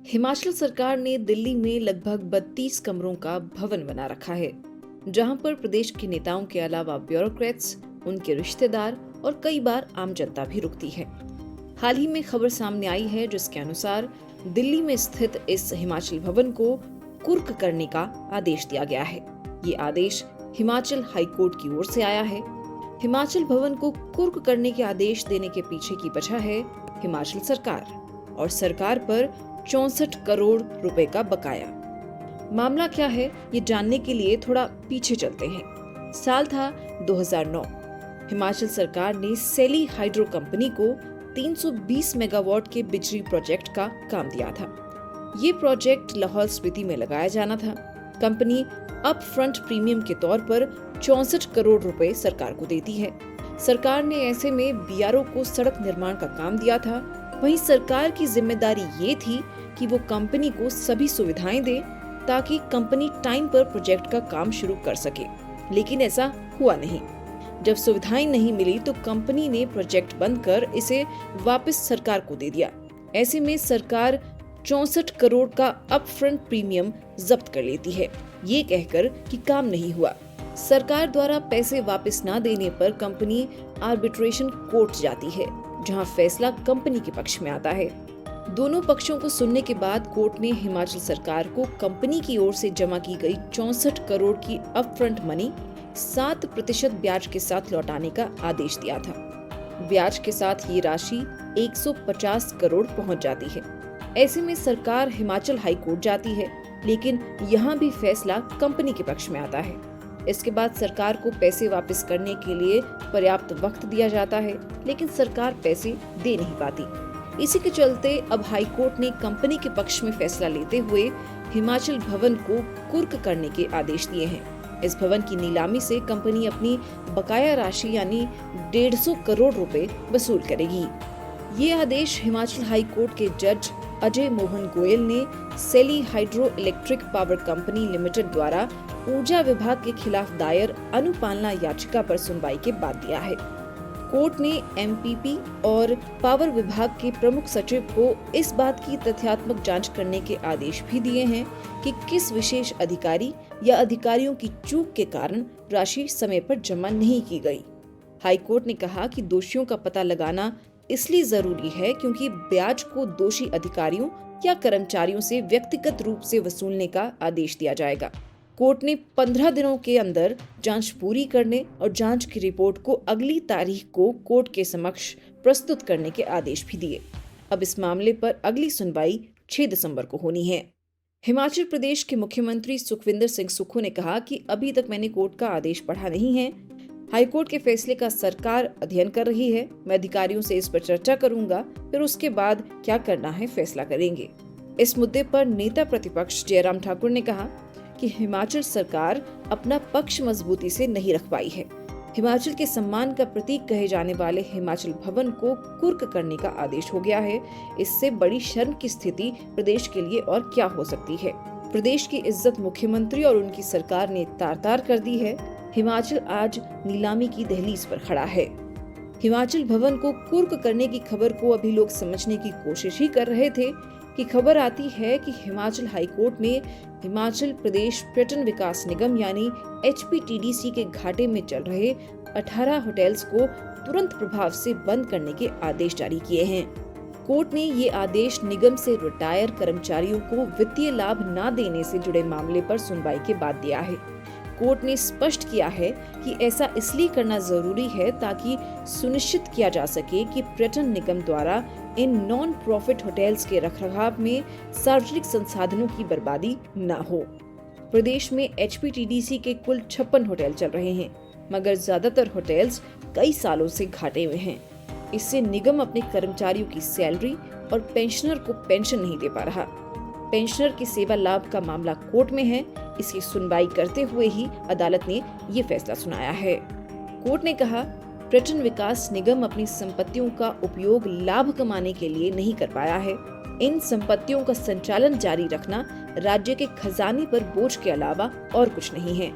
हिमाचल सरकार ने दिल्ली में लगभग 32 कमरों का भवन बना रखा है, जहां पर प्रदेश के नेताओं के अलावा ब्यूरोक्रेट्स, उनके रिश्तेदार और कई बार आम जनता भी रुकती है। हाल ही में खबर सामने आई है जिसके अनुसार दिल्ली में स्थित इस हिमाचल भवन को कुर्क करने का आदेश दिया गया है। ये आदेश हिमाचल हाई कोर्ट की ओर से आया है। हिमाचल भवन को कुर्क करने के आदेश देने के पीछे की वजह है हिमाचल सरकार और सरकार पर 64 करोड़ रुपए का बकाया। मामला क्या है, ये जानने के लिए थोड़ा पीछे चलते हैं। साल था 2009। हिमाचल सरकार ने सेली हाइड्रो कंपनी को 320 मेगावाट के बिजली प्रोजेक्ट का काम दिया था। ये प्रोजेक्ट लाहौल स्पीति में लगाया जाना था। कंपनी अप फ्रंट प्रीमियम के तौर पर 64 करोड़ रुपए सरकार को देती है। सरकार ने ऐसे में बीआरओ को सड़क निर्माण का काम दिया था। वहीं सरकार की जिम्मेदारी ये थी कि वो कंपनी को सभी सुविधाएं दे ताकि कंपनी टाइम पर प्रोजेक्ट का काम शुरू कर सके, लेकिन ऐसा हुआ नहीं। जब सुविधाएं नहीं मिली तो कंपनी ने प्रोजेक्ट बंद कर इसे वापस सरकार को दे दिया। ऐसे में सरकार 64 करोड़ का अप फ्रंट प्रीमियम जब्त कर लेती है, ये कहकर कि काम नहीं हुआ। सरकार द्वारा पैसे वापस न देने पर कंपनी आर्बिट्रेशन कोर्ट जाती है, जहां फैसला कंपनी के पक्ष में आता है। दोनों पक्षों को सुनने के बाद कोर्ट ने हिमाचल सरकार को कंपनी की ओर से जमा की गई 64 करोड़ की अपफ्रंट मनी 7% ब्याज के साथ लौटाने का आदेश दिया था। ब्याज के साथ ये राशि 150 करोड़ पहुंच जाती है। ऐसे में सरकार हिमाचल हाई कोर्ट जाती है, लेकिन यहाँ भी फैसला कंपनी के पक्ष में आता है। इसके बाद सरकार को पैसे वापस करने के लिए पर्याप्त वक्त दिया जाता है, लेकिन सरकार पैसे दे नहीं पाती। इसी के चलते अब हाई कोर्ट ने कंपनी के पक्ष में फैसला लेते हुए हिमाचल भवन को कुर्क करने के आदेश दिए हैं। इस भवन की नीलामी से कंपनी अपनी बकाया राशि यानी 150 करोड़ रुपए वसूल करेगी। ये आदेश हिमाचल हाई कोर्ट के जज अजय मोहन गोयल ने सेली hydro electric power company limited द्वारा ऊर्जा विभाग के खिलाफ दायर अनुपालना याचिका पर सुनवाई के बाद दिया है। कोर्ट ने एमपीपी और पावर विभाग के प्रमुख सचिव को इस बात की तथ्यात्मक जांच करने के आदेश भी दिए हैं कि किस विशेष अधिकारी या अधिकारियों की चूक के कारण राशि समय पर जमा नहीं की गई। हाई कोर्ट ने कहा कि दोषियों का पता लगाना इसलिए जरूरी है क्योंकि ब्याज को दोषी अधिकारियों या कर्मचारियों से व्यक्तिगत रूप से वसूलने का आदेश दिया जाएगा। कोर्ट ने 15 दिनों के अंदर जांच पूरी करने और जांच की रिपोर्ट को अगली तारीख को कोर्ट के समक्ष प्रस्तुत करने के आदेश भी दिए। अब इस मामले पर अगली सुनवाई 6 दिसंबर को होनी है। हिमाचल प्रदेश के मुख्यमंत्री सुखविंदर सिंह सुक्खू ने कहा कि अभी तक मैंने कोर्ट का आदेश पढ़ा नहीं है। हाईकोर्ट के फैसले का सरकार अध्ययन कर रही है। मैं अधिकारियों से इस पर चर्चा करूंगा, फिर उसके बाद क्या करना है फैसला करेंगे। इस मुद्दे पर नेता प्रतिपक्ष जयराम ठाकुर ने कहा कि हिमाचल सरकार अपना पक्ष मजबूती से नहीं रख पाई है। हिमाचल के सम्मान का प्रतीक कहे जाने वाले हिमाचल भवन को कुर्क करने का आदेश हो गया है। इससे बड़ी शर्म की स्थिति प्रदेश के लिए और क्या हो सकती है। प्रदेश की इज्जत मुख्यमंत्री और उनकी सरकार ने तार-तार कर दी है। हिमाचल आज नीलामी की दहलीज पर खड़ा है। हिमाचल भवन को कुर्क करने की खबर को अभी लोग समझने की कोशिश ही कर रहे थे कि खबर आती है कि हिमाचल हाई कोर्ट ने हिमाचल प्रदेश पर्यटन विकास निगम यानी HPTDC के घाटे में चल रहे 18 होटल्स को तुरंत प्रभाव से बंद करने के आदेश जारी किए हैं। कोर्ट ने ये आदेश निगम से रिटायर कर्मचारियों को वित्तीय लाभ न देने से जुड़े मामले पर सुनवाई के बाद दिया है। कोर्ट ने स्पष्ट किया है कि ऐसा इसलिए करना जरूरी है ताकि सुनिश्चित किया जा सके कि पर्यटन निगम द्वारा इन नॉन प्रॉफिट होटल्स के रखरखाव में सार्वजनिक संसाधनों की बर्बादी न हो। प्रदेश में HPTDC के कुल 56 होटल चल रहे हैं, मगर ज्यादातर होटल्स कई सालों से घाटे में हैं। इससे निगम अपने कर्मचारियों की सैलरी और पेंशनर को पेंशन नहीं दे पा रहा। पेंशनर के सेवा लाभ का मामला कोर्ट में है। इसकी सुनवाई करते हुए ही अदालत ने ये फैसला सुनाया है। कोर्ट ने कहा, पर्यटन विकास निगम अपनी संपत्तियों का उपयोग लाभ कमाने के लिए नहीं कर पाया है। इन संपत्तियों का संचालन जारी रखना राज्य के खजाने पर बोझ के अलावा और कुछ नहीं है।